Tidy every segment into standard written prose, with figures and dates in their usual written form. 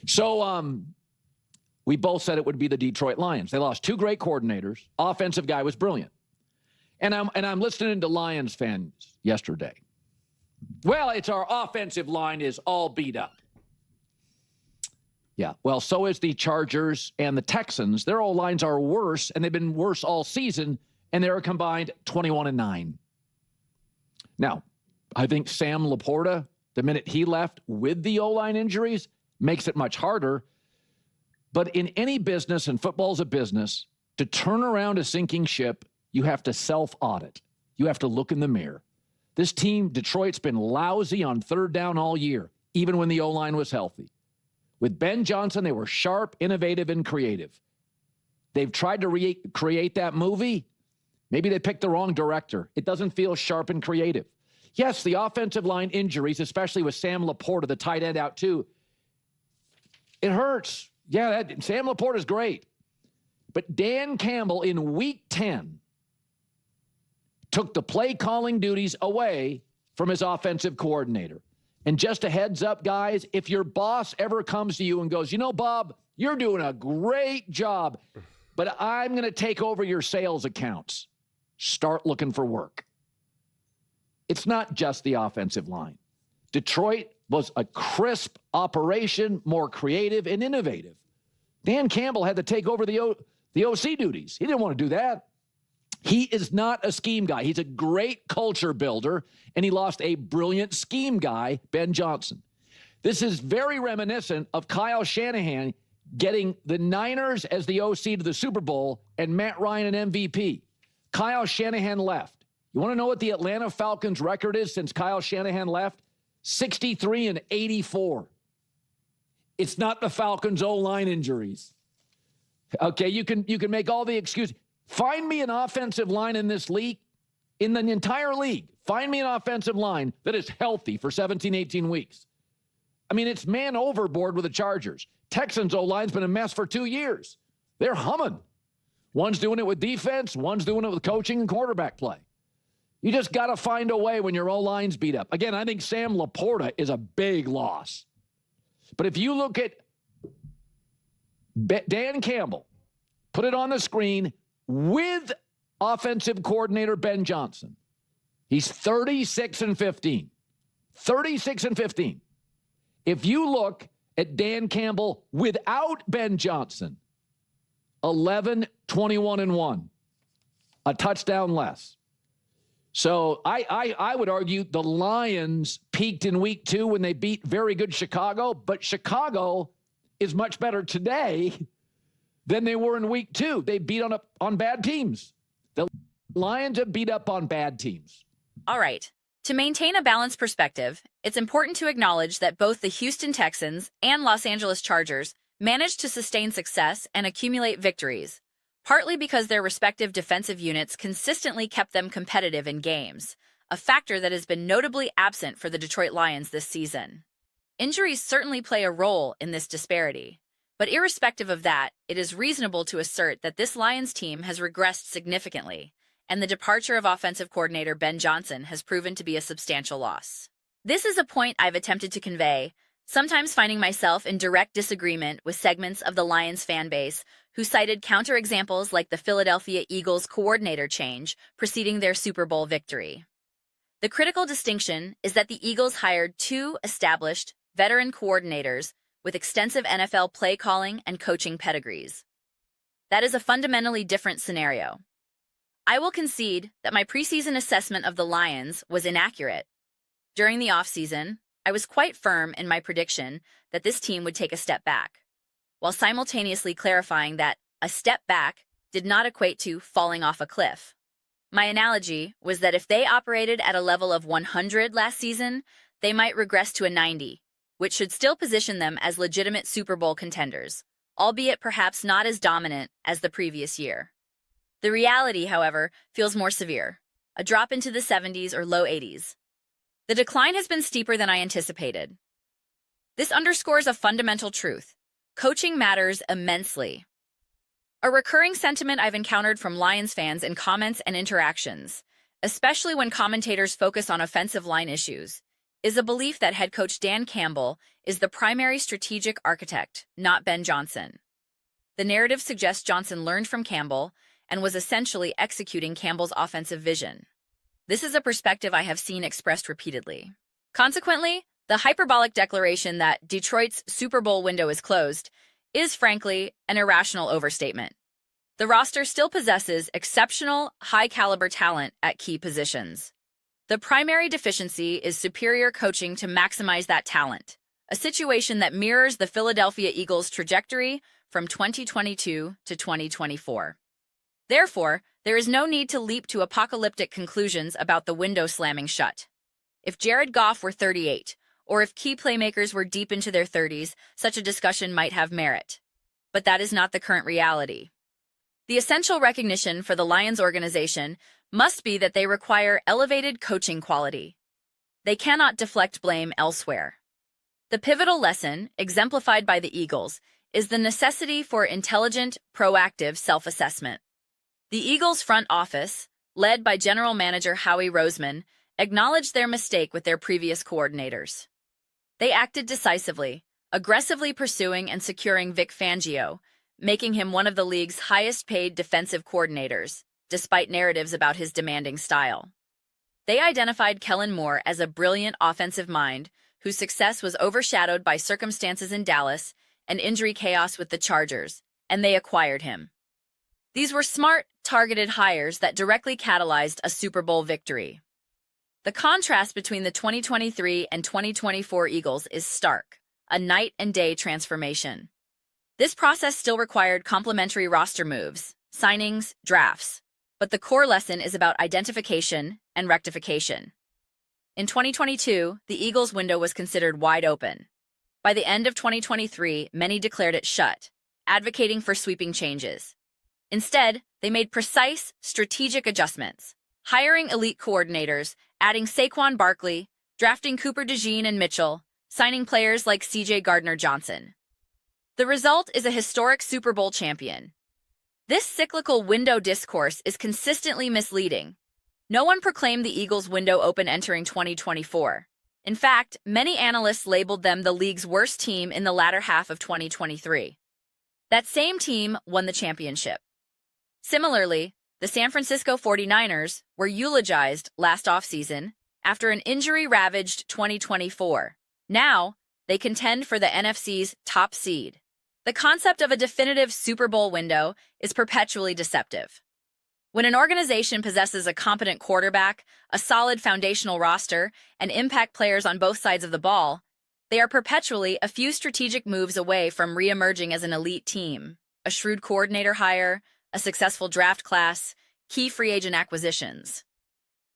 So we both said it would be the Detroit Lions. They lost two great coordinators. Offensive guy was brilliant. And I'm listening to Lions fans yesterday. Well, it's our offensive line is all beat up. Yeah, well, so is the Chargers and the Texans. Their O-lines are worse, and they've been worse all season, and they're combined 21-9. Now, I think Sam Laporta, the minute he left with the O-line injuries, makes it much harder. But in any business, and football's a business, to turn around a sinking ship, you have to self-audit. You have to look in the mirror. This team, Detroit's been lousy on third down all year, even when the O-line was healthy. With Ben Johnson, they were sharp, innovative, and creative. They've tried to recreate that movie. Maybe they picked the wrong director. It doesn't feel sharp and creative. Yes, the offensive line injuries, especially with Sam Laporta, the tight end out too, it hurts. Yeah, Sam Laporta is great. But Dan Campbell in Week 10 took the play calling duties away from his offensive coordinator. And just a heads up, guys, if your boss ever comes to you and goes, you know, Bob, you're doing a great job, but I'm going to take over your sales accounts, start looking for work. It's not just the offensive line. Detroit was a crisp operation, more creative and innovative. Dan Campbell had to take over the OC duties. He didn't want to do that. He is not a scheme guy. He's a great culture builder, and he lost a brilliant scheme guy, Ben Johnson. This is very reminiscent of Kyle Shanahan getting the Niners as the OC to the Super Bowl and Matt Ryan an MVP. Kyle Shanahan left. You want to know what the Atlanta Falcons record is since Kyle Shanahan left? 63-84. It's not the Falcons' O-line injuries. Okay, you can make all the excuses. Find me an offensive line in this league, in the entire league. Find me an offensive line that is healthy for 17, 18 weeks. I mean, it's man overboard with the Chargers. Texans O-line's been a mess for 2 years. They're humming. One's doing it with defense. One's doing it with coaching and quarterback play. You just got to find a way when your O-line's beat up. Again, I think Sam Laporta is a big loss. But if you look at Dan Campbell, put it on the screen, with offensive coordinator Ben Johnson. He's 36-15. 36-15. If you look at Dan Campbell without Ben Johnson, 11-21-1. A touchdown less. So I would argue the Lions peaked in week 2 when they beat very good Chicago, but Chicago is much better today than they were in week 2. They beat on bad teams. The Lions have beat up on bad teams. All right. To maintain a balanced perspective, it's important to acknowledge that both the Houston Texans and Los Angeles Chargers managed to sustain success and accumulate victories, partly because their respective defensive units consistently kept them competitive in games, a factor that has been notably absent for the Detroit Lions this season. Injuries certainly play a role in this disparity. But irrespective of that, it is reasonable to assert that this Lions team has regressed significantly, and the departure of offensive coordinator Ben Johnson has proven to be a substantial loss. This is a point I've attempted to convey, sometimes finding myself in direct disagreement with segments of the Lions fan base who cited counterexamples like the Philadelphia Eagles coordinator change preceding their Super Bowl victory. The critical distinction is that the Eagles hired 2 established, veteran coordinators with extensive NFL play calling and coaching pedigrees. That is a fundamentally different scenario. I will concede that my preseason assessment of the Lions was inaccurate. During the offseason, I was quite firm in my prediction that this team would take a step back, while simultaneously clarifying that a step back did not equate to falling off a cliff. My analogy was that if they operated at a level of 100 last season, they might regress to a 90, which should still position them as legitimate Super Bowl contenders, albeit perhaps not as dominant as the previous year. The reality, however, feels more severe, a drop into the 70s or low 80s. The decline has been steeper than I anticipated. This underscores a fundamental truth. Coaching matters immensely. A recurring sentiment I've encountered from Lions fans in comments and interactions, especially when commentators focus on offensive line issues, is a belief that head coach Dan Campbell is the primary strategic architect, not Ben Johnson. The narrative suggests Johnson learned from Campbell and was essentially executing Campbell's offensive vision. This is a perspective I have seen expressed repeatedly. Consequently, the hyperbolic declaration that Detroit's Super Bowl window is closed is, frankly, an irrational overstatement. The roster still possesses exceptional, high-caliber talent at key positions. The primary deficiency is superior coaching to maximize that talent, a situation that mirrors the Philadelphia Eagles' trajectory from 2022 to 2024. Therefore, there is no need to leap to apocalyptic conclusions about the window slamming shut. If Jared Goff were 38, or if key playmakers were deep into their 30s, such a discussion might have merit. But that is not the current reality. The essential recognition for the Lions organization must be that they require elevated coaching quality. They cannot deflect blame elsewhere. The pivotal lesson, exemplified by the Eagles, is the necessity for intelligent, proactive self-assessment. The Eagles' front office, led by General Manager Howie Roseman, acknowledged their mistake with their previous coordinators. They acted decisively, aggressively pursuing and securing Vic Fangio, making him one of the league's highest-paid defensive coordinators, despite narratives about his demanding style. They identified Kellen Moore as a brilliant offensive mind whose success was overshadowed by circumstances in Dallas and injury chaos with the Chargers, and they acquired him. These were smart, targeted hires that directly catalyzed a Super Bowl victory. The contrast between the 2023 and 2024 Eagles is stark, a night-and-day transformation. This process still required complementary roster moves, signings, drafts, but the core lesson is about identification and rectification. In 2022, the Eagles' window was considered wide open. By the end of 2023, many declared it shut, advocating for sweeping changes. Instead, they made precise, strategic adjustments, hiring elite coordinators, adding Saquon Barkley, drafting Cooper DeJean and Mitchell, signing players like C.J. Gardner-Johnson. The result is a historic Super Bowl champion. This cyclical window discourse is consistently misleading. No one proclaimed the Eagles' window open entering 2024. In fact, many analysts labeled them the league's worst team in the latter half of 2023. That same team won the championship. Similarly, the San Francisco 49ers were eulogized last offseason after an injury-ravaged 2024. Now, they contend for the NFC's top seed. The concept of a definitive Super Bowl window is perpetually deceptive. When an organization possesses a competent quarterback, a solid foundational roster, and impact players on both sides of the ball, they are perpetually a few strategic moves away from re-emerging as an elite team. A shrewd coordinator hire, a successful draft class, key free agent acquisitions.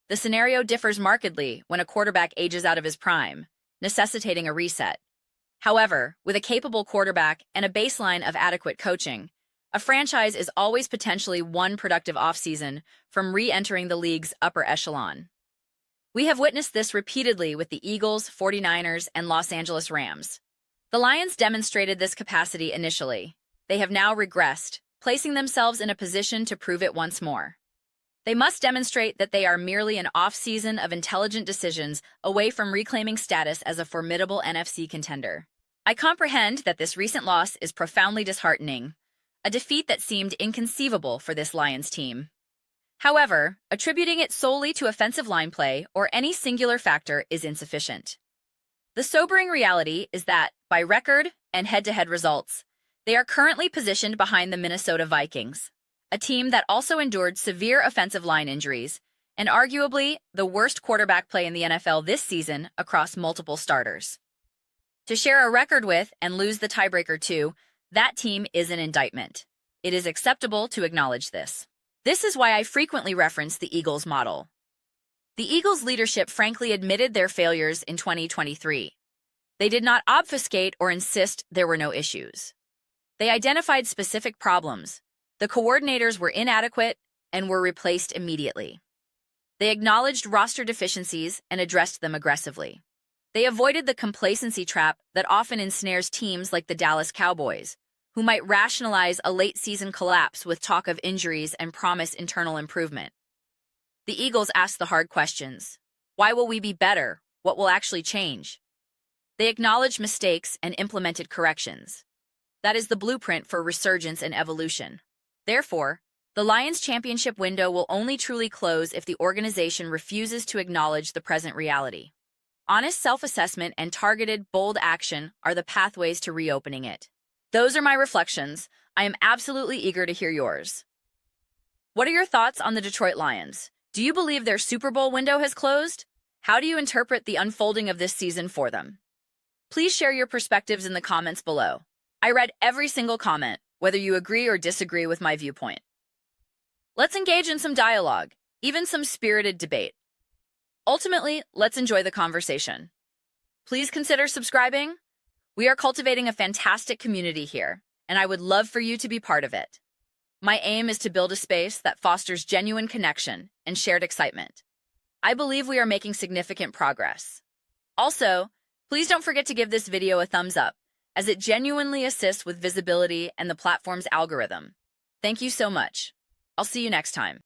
The scenario differs markedly when a quarterback ages out of his prime, necessitating a reset. However, with a capable quarterback and a baseline of adequate coaching, a franchise is always potentially one productive offseason from re-entering the league's upper echelon. We have witnessed this repeatedly with the Eagles, 49ers, and Los Angeles Rams. The Lions demonstrated this capacity initially. They have now regressed, placing themselves in a position to prove it once more. They must demonstrate that they are merely an off-season of intelligent decisions away from reclaiming status as a formidable NFC contender. I comprehend that this recent loss is profoundly disheartening, a defeat that seemed inconceivable for this Lions team. However, attributing it solely to offensive line play or any singular factor is insufficient. The sobering reality is that, by record and head-to-head results, they are currently positioned behind the Minnesota Vikings, a team that also endured severe offensive line injuries and arguably the worst quarterback play in the NFL this season across multiple starters. To share a record with and lose the tiebreaker to, that team is an indictment. It is acceptable to acknowledge this. This is why I frequently reference the Eagles model. The Eagles' leadership frankly admitted their failures in 2023. They did not obfuscate or insist there were no issues. They identified specific problems. The coordinators were inadequate and were replaced immediately. They acknowledged roster deficiencies and addressed them aggressively. They avoided the complacency trap that often ensnares teams like the Dallas Cowboys, who might rationalize a late-season collapse with talk of injuries and promise internal improvement. The Eagles asked the hard questions. Why will we be better? what will actually change. They acknowledged mistakes and implemented corrections. That is the blueprint for resurgence and evolution. Therefore, the Lions championship window will only truly close if the organization refuses to acknowledge the present reality. Honest self-assessment and targeted, bold action are the pathways to reopening it. Those are my reflections. I am absolutely eager to hear yours. What are your thoughts on the Detroit Lions? Do you believe their Super Bowl window has closed? How do you interpret the unfolding of this season for them? Please share your perspectives in the comments below. I read every single comment, whether you agree or disagree with my viewpoint. Let's engage in some dialogue, even some spirited debate. Ultimately, let's enjoy the conversation. Please consider subscribing. We are cultivating a fantastic community here, and I would love for you to be part of it. My aim is to build a space that fosters genuine connection and shared excitement. I believe we are making significant progress. Also, please don't forget to give this video a thumbs up, as it genuinely assists with visibility and the platform's algorithm. Thank you so much. I'll see you next time.